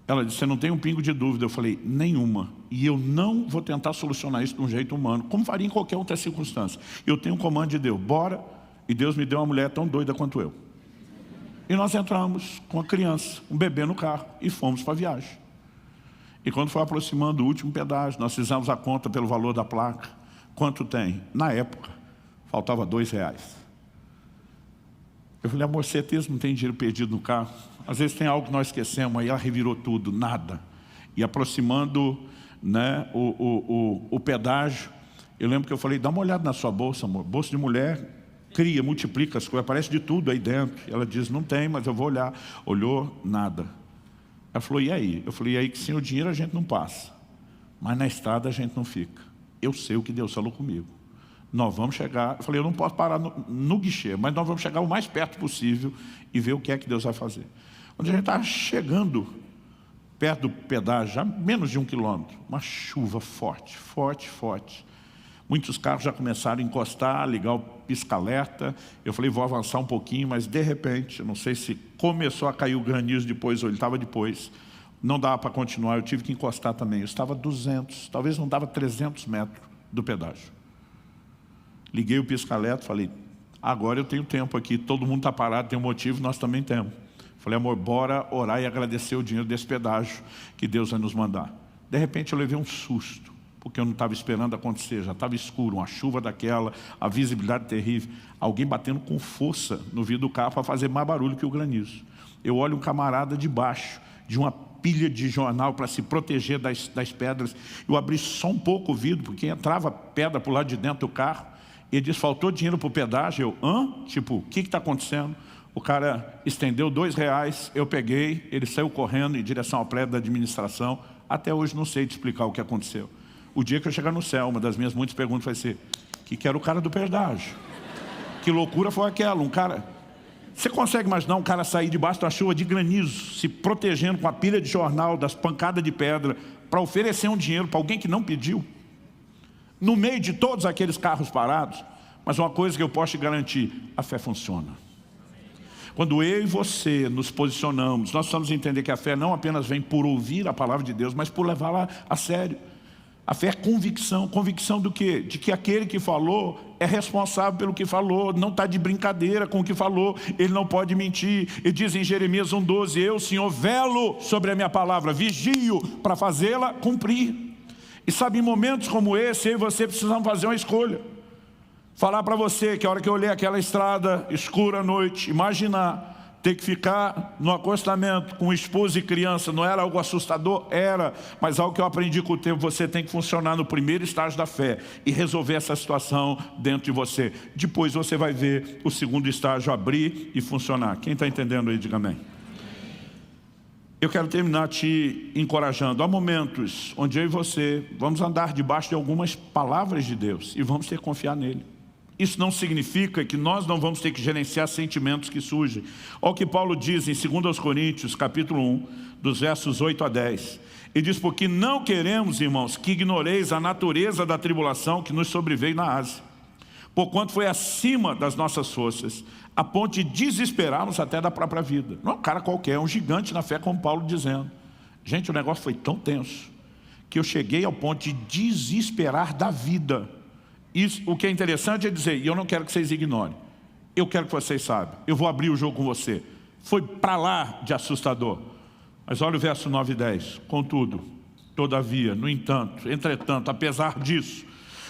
Ela disse, você não tem um pingo de dúvida? Eu falei, nenhuma. E eu não vou tentar solucionar isso de um jeito humano, como faria em qualquer outra circunstância. Eu tenho um comando de Deus, bora. E Deus me deu uma mulher tão doida quanto eu. E nós entramos com a criança, um bebê no carro, e fomos para a viagem. E quando foi aproximando o último pedágio, nós fizemos a conta pelo valor da placa. Quanto tem? Na época, faltava R$2. Eu falei, amor, certeza não tem dinheiro perdido no carro? Às vezes tem algo que nós esquecemos, aí ela revirou tudo, nada. E aproximando, né, o pedágio, eu lembro que eu falei, dá uma olhada na sua bolsa, amor. Bolsa de mulher, cria, multiplica as coisas, aparece de tudo aí dentro. Ela diz, não tem, mas eu vou olhar. Olhou, nada. Ela falou, e aí? Eu falei, e aí que sem o dinheiro a gente não passa, mas na estrada a gente não fica. Eu sei o que Deus falou comigo. Nós vamos chegar, eu falei, eu não posso parar no guichê, mas nós vamos chegar o mais perto possível e ver o que é que Deus vai fazer. Quando a gente estava chegando perto do pedágio, já menos de 1 quilômetro, uma chuva forte, forte, forte. Muitos carros já começaram a encostar, ligar o pisca-alerta. Eu falei, vou avançar um pouquinho, mas de repente, eu não sei se começou a cair o granizo depois ou ele estava depois, não dava para continuar, eu tive que encostar também. Eu estava a 200, talvez não dava 300 metros do pedágio. Liguei o pisca-alerta, falei, agora eu tenho tempo aqui, todo mundo está parado, tem um motivo, nós também temos. Falei, amor, bora orar e agradecer o dinheiro desse pedágio que Deus vai nos mandar. De repente eu levei um susto, porque eu não estava esperando acontecer, já estava escuro, uma chuva daquela, a visibilidade terrível. Alguém batendo com força no vidro do carro para fazer mais barulho que o granizo. Eu olho um camarada debaixo de uma pilha de jornal para se proteger das pedras. Eu abri só um pouco o vidro, porque entrava pedra para o lado de dentro do carro. Ele disse, faltou dinheiro para o pedágio. Eu, hã? Tipo, o que está acontecendo? O cara estendeu R$2, eu peguei, ele saiu correndo em direção ao prédio da administração. Até hoje não sei te explicar o que aconteceu. O dia que eu chegar no céu, uma das minhas muitas perguntas vai ser, que era o cara do pedágio? Que loucura foi aquela? Um cara... Você consegue imaginar um cara sair debaixo da chuva de granizo, se protegendo com a pilha de jornal, das pancadas de pedra, para oferecer um dinheiro para alguém que não pediu? No meio de todos aqueles carros parados. Mas uma coisa que eu posso te garantir, a fé funciona. Quando eu e você nos posicionamos, nós precisamos entender que a fé não apenas vem por ouvir a palavra de Deus, mas por levá-la a sério. A fé é convicção. Convicção do quê? De que aquele que falou é responsável pelo que falou, não está de brincadeira com o que falou, ele não pode mentir. Ele diz em Jeremias 1,12, eu, Senhor, velo sobre a minha palavra, vigio para fazê-la cumprir. E sabe, em momentos como esse, eu e você precisamos fazer uma escolha. Falar para você que a hora que eu olhei aquela estrada escura à noite, imaginar ter que ficar no acostamento com esposa e criança, não era algo assustador? Era, mas algo que eu aprendi com o tempo, você tem que funcionar no primeiro estágio da fé e resolver essa situação dentro de você. Depois você vai ver o segundo estágio abrir e funcionar. Quem está entendendo aí, diga amém. Eu quero terminar te encorajando. Há momentos onde eu e você vamos andar debaixo de algumas palavras de Deus e vamos ter que confiar nele. Isso não significa que nós não vamos ter que gerenciar sentimentos que surgem. Olha o que Paulo diz em 2 Coríntios, capítulo 1, dos versos 8 a 10. Ele diz, porque não queremos, irmãos, que ignoreis a natureza da tribulação que nos sobreveio na Ásia, porquanto foi acima das nossas forças, a ponto de desesperarmos até da própria vida. Não é um cara qualquer, é um gigante na fé, como Paulo dizendo. Gente, o negócio foi tão tenso que eu cheguei ao ponto de desesperar da vida. Isso, o que é interessante é dizer, e eu não quero que vocês ignorem, eu quero que vocês saibam, eu vou abrir o jogo com você. Foi para lá de assustador. Mas olha o verso 9 e 10. Contudo, todavia, no entanto, entretanto, apesar disso,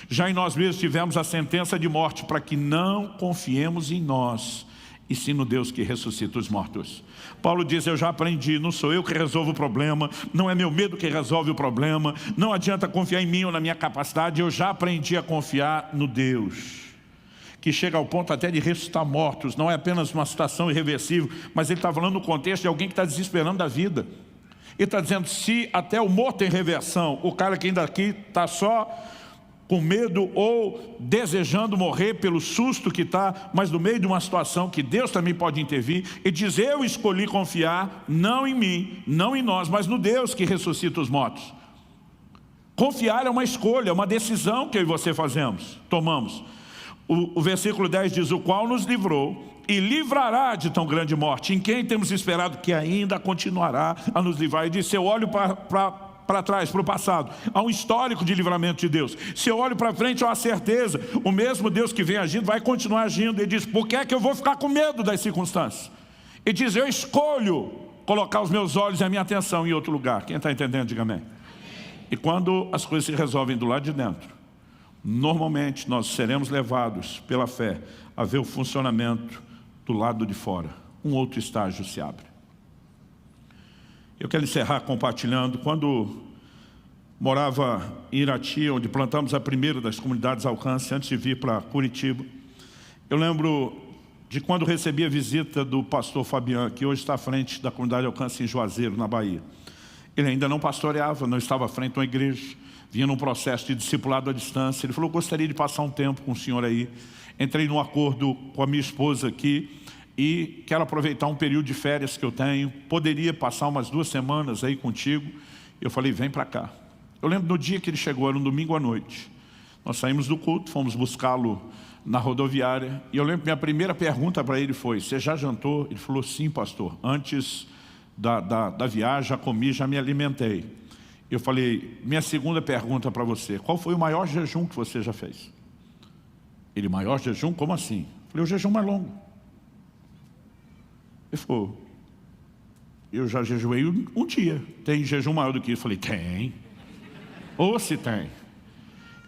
já em nós mesmos tivemos a sentença de morte para que não confiemos em nós, e sim no Deus que ressuscita os mortos. Paulo diz, eu já aprendi, não sou eu que resolvo o problema, não é meu medo que resolve o problema, não adianta confiar em mim ou na minha capacidade, eu já aprendi a confiar no Deus, que chega ao ponto até de ressuscitar mortos. Não é apenas uma situação irreversível, mas ele está falando no contexto de alguém que está desesperando da vida. Ele está dizendo, se até o morto tem reversão, o cara que ainda aqui está só com medo ou desejando morrer pelo susto que está, mas no meio de uma situação que Deus também pode intervir, e diz, eu escolhi confiar, não em mim, não em nós, mas no Deus que ressuscita os mortos. Confiar é uma escolha, é uma decisão que eu e você tomamos. O versículo 10 diz, o qual nos livrou e livrará de tão grande morte, em quem temos esperado que ainda continuará a nos livrar. E diz, se eu olho para trás, para o passado, há um histórico de livramento de Deus. Se eu olho para frente, há uma certeza, o mesmo Deus que vem agindo, vai continuar agindo. Ele diz, por que é que eu vou ficar com medo das circunstâncias? Ele diz, eu escolho colocar os meus olhos e a minha atenção em outro lugar. Quem está entendendo, diga amém. E quando as coisas se resolvem do lado de dentro, normalmente nós seremos levados pela fé a ver o funcionamento do lado de fora. Um outro estágio se abre. Eu quero encerrar compartilhando. Quando morava em Irati, onde plantamos a primeira das comunidades Alcance, antes de vir para Curitiba, eu lembro de quando recebi a visita do pastor Fabiano, que hoje está à frente da comunidade Alcance em Juazeiro, na Bahia. Ele ainda não pastoreava, não estava à frente de uma igreja, vinha num processo de discipulado à distância. Ele falou, gostaria de passar um tempo com o senhor aí. Entrei num acordo com a minha esposa aqui e quero aproveitar um período de férias que eu tenho. Poderia passar umas 2 semanas aí contigo? Eu falei, vem para cá. Eu lembro no dia que ele chegou, era um domingo à noite. Nós saímos do culto, fomos buscá-lo na rodoviária. E eu lembro que minha primeira pergunta para ele foi, você já jantou? Ele falou, sim, pastor. Antes da viagem, já comi, já me alimentei. Eu falei, minha segunda pergunta para você, qual foi o maior jejum que você já fez? Ele, maior jejum? Como assim? Eu falei, o jejum mais longo. Ele falou, eu já jejuei um dia. Tem jejum maior do que isso? Eu falei, tem. Ou se tem.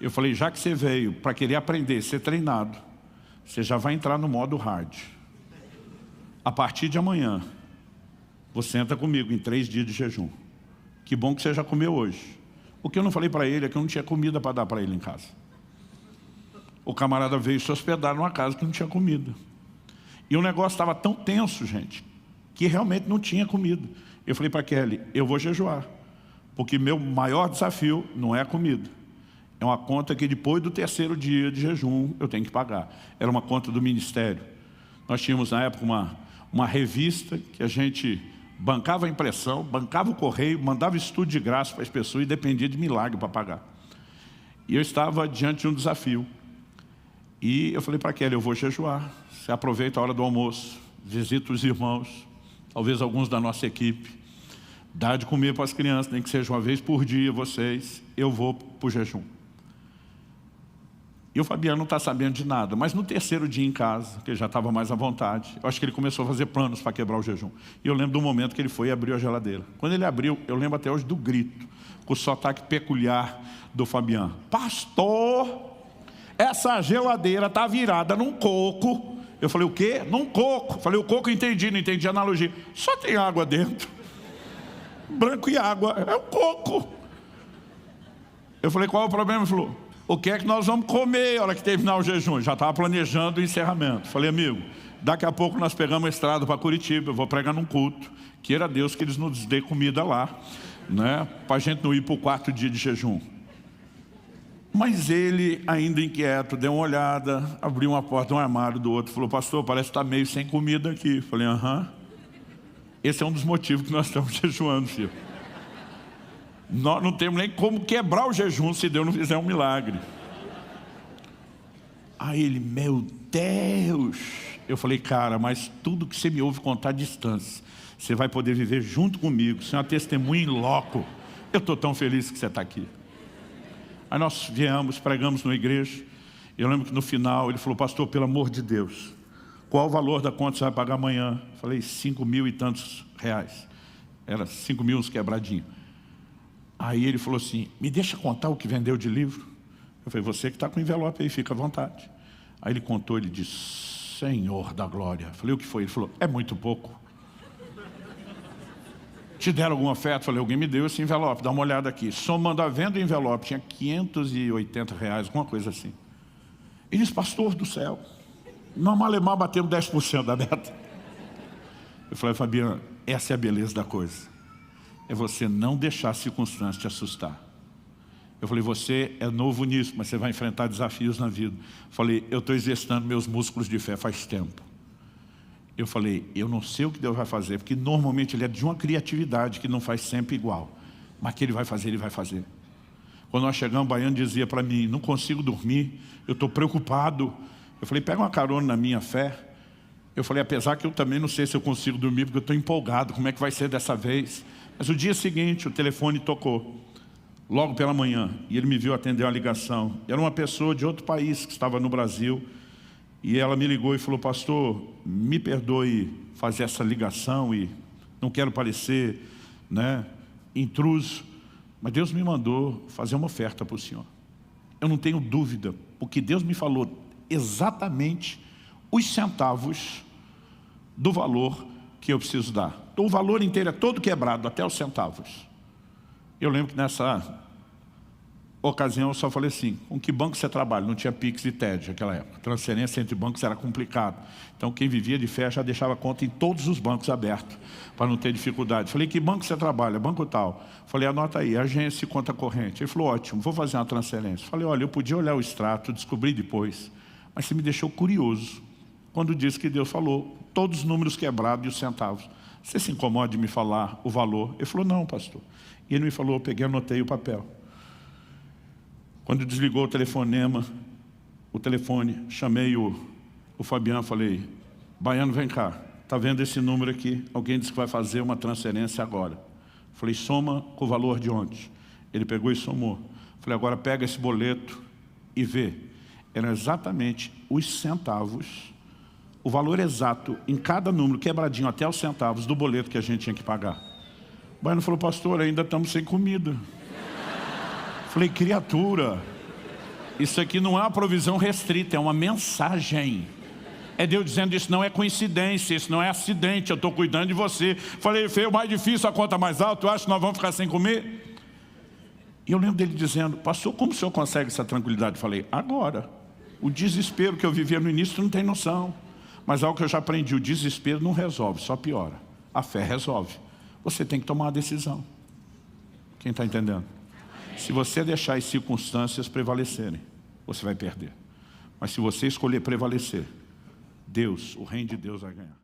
Eu falei, já que você veio para querer aprender, ser treinado, você já vai entrar no modo hard. A partir de amanhã, você entra comigo em 3 dias de jejum. Que bom que você já comeu hoje. O que eu não falei para ele é que eu não tinha comida para dar para ele em casa. O camarada veio se hospedar numa casa que não tinha comida. E o negócio estava tão tenso, gente, que realmente não tinha comida. Eu falei para Kelly, eu vou jejuar. Porque meu maior desafio não é a comida. É uma conta que depois do 3º dia de jejum eu tenho que pagar. Era uma conta do ministério. Nós tínhamos na época uma revista que a gente bancava a impressão, bancava o correio, mandava estudo de graça para as pessoas e dependia de milagre para pagar. E eu estava diante de um desafio. E eu falei para Kelly, eu vou jejuar. Você aproveita a hora do almoço, visita os irmãos, talvez alguns da nossa equipe, dá de comer para as crianças, nem que seja uma vez por dia vocês, eu vou para o jejum. E o Fabiano não está sabendo de nada, mas no 3º dia em casa, que ele já estava mais à vontade, eu acho que ele começou a fazer planos para quebrar o jejum. E eu lembro do momento que ele foi e abriu a geladeira. Quando ele abriu, eu lembro até hoje do grito, com o sotaque peculiar do Fabiano. Pastor, essa geladeira está virada num coco. Eu falei, o quê? Num coco. Falei, o coco entendi, não entendi a analogia. Só tem água dentro. Branco e água, é um coco. Eu falei, qual é o problema? Ele falou, o que é que nós vamos comer na hora que terminar o jejum? Já estava planejando o encerramento. Falei, amigo, daqui a pouco nós pegamos a estrada para Curitiba, eu vou pregar num culto. Queira Deus que eles nos dê comida lá, né? Para a gente não ir para o 4º dia de jejum. Mas ele, ainda inquieto, deu uma olhada, abriu uma porta, um armário do outro, falou, pastor, parece que está meio sem comida aqui. Falei, aham. Esse é um dos motivos que nós estamos jejuando, filho. Nós não temos nem como quebrar o jejum se Deus não fizer um milagre. Aí ele, meu Deus. Eu falei, cara, mas tudo que você me ouve contar à distância, você vai poder viver junto comigo, você é uma testemunha em loco. Eu estou tão feliz que você está aqui. Aí nós viemos, pregamos na igreja. Eu lembro que no final ele falou, pastor, pelo amor de Deus, qual o valor da conta que você vai pagar amanhã? Eu falei, 5.000 e tantos reais. Era 5.000 uns quebradinhos. Aí ele falou assim, me deixa contar o que vendeu de livro? Eu falei, você que está com o envelope aí, fica à vontade. Aí ele contou, ele disse, Senhor da glória. Eu falei, o que foi? Ele falou, é muito pouco. Te deram alguma oferta? Eu falei, alguém me deu esse envelope, dá uma olhada aqui. Somando a venda do envelope, tinha 580 reais, alguma coisa assim. Ele disse, pastor do céu, nós alemão batemos 10% da meta. Eu falei, Fabiano, essa é a beleza da coisa. É você não deixar a circunstância te assustar. Eu falei, você é novo nisso, mas você vai enfrentar desafios na vida. Eu falei, eu estou exercitando meus músculos de fé faz tempo. Eu falei, eu não sei o que Deus vai fazer, porque normalmente Ele é de uma criatividade que não faz sempre igual. Mas que Ele vai fazer, Ele vai fazer. Quando nós chegamos, o baiano dizia para mim, não consigo dormir, eu estou preocupado. Eu falei, pega uma carona na minha fé. Eu falei, apesar que eu também não sei se eu consigo dormir, porque eu estou empolgado, como é que vai ser dessa vez? Mas o dia seguinte, o telefone tocou, logo pela manhã, e ele me viu atender uma ligação. Era uma pessoa de outro país que estava no Brasil, e ela me ligou e falou, pastor, me perdoe fazer essa ligação, e não quero parecer, né, intruso, mas Deus me mandou fazer uma oferta para o senhor. Eu não tenho dúvida, porque Deus me falou exatamente os centavos do valor que eu preciso dar. Então, o valor inteiro é todo quebrado, até os centavos. Eu lembro que nessa ocasião eu só falei assim, com que banco você trabalha? Não tinha Pix e TED naquela época. Transferência entre bancos era complicado. Então quem vivia de fé já deixava conta em todos os bancos abertos, para não ter dificuldade. Falei, que banco você trabalha? Banco tal. Falei, anota aí, agência e conta corrente. Ele falou, ótimo, vou fazer uma transferência. Falei, olha, eu podia olhar o extrato, descobri depois, mas você me deixou curioso quando disse que Deus falou todos os números quebrados e os centavos. Você se incomoda de me falar o valor? Ele falou, não, pastor. E ele me falou, eu peguei, anotei o papel. Quando desligou o telefone, chamei o Fabiano, falei, baiano, vem cá, está vendo esse número aqui? Alguém disse que vai fazer uma transferência agora. Falei, soma com o valor de ontem. Ele pegou e somou. Falei, agora pega esse boleto e vê. Eram exatamente os centavos, o valor exato em cada número, quebradinho até os centavos do boleto que a gente tinha que pagar. O baiano falou, pastor, ainda estamos sem comida. Falei, criatura, isso aqui não é uma provisão restrita, é uma mensagem. É Deus dizendo, isso não é coincidência, isso não é acidente, eu estou cuidando de você. Falei, feio, mais difícil, a conta mais alta, tu acha que nós vamos ficar sem comer? E eu lembro dele dizendo, pastor, como o senhor consegue essa tranquilidade? Falei, agora. O desespero que eu vivia no início, tu não tem noção. Mas algo que eu já aprendi, o desespero não resolve, só piora. A fé resolve. Você tem que tomar uma decisão. Quem está entendendo? Se você deixar as circunstâncias prevalecerem, você vai perder. Mas se você escolher prevalecer, Deus, o reino de Deus vai ganhar.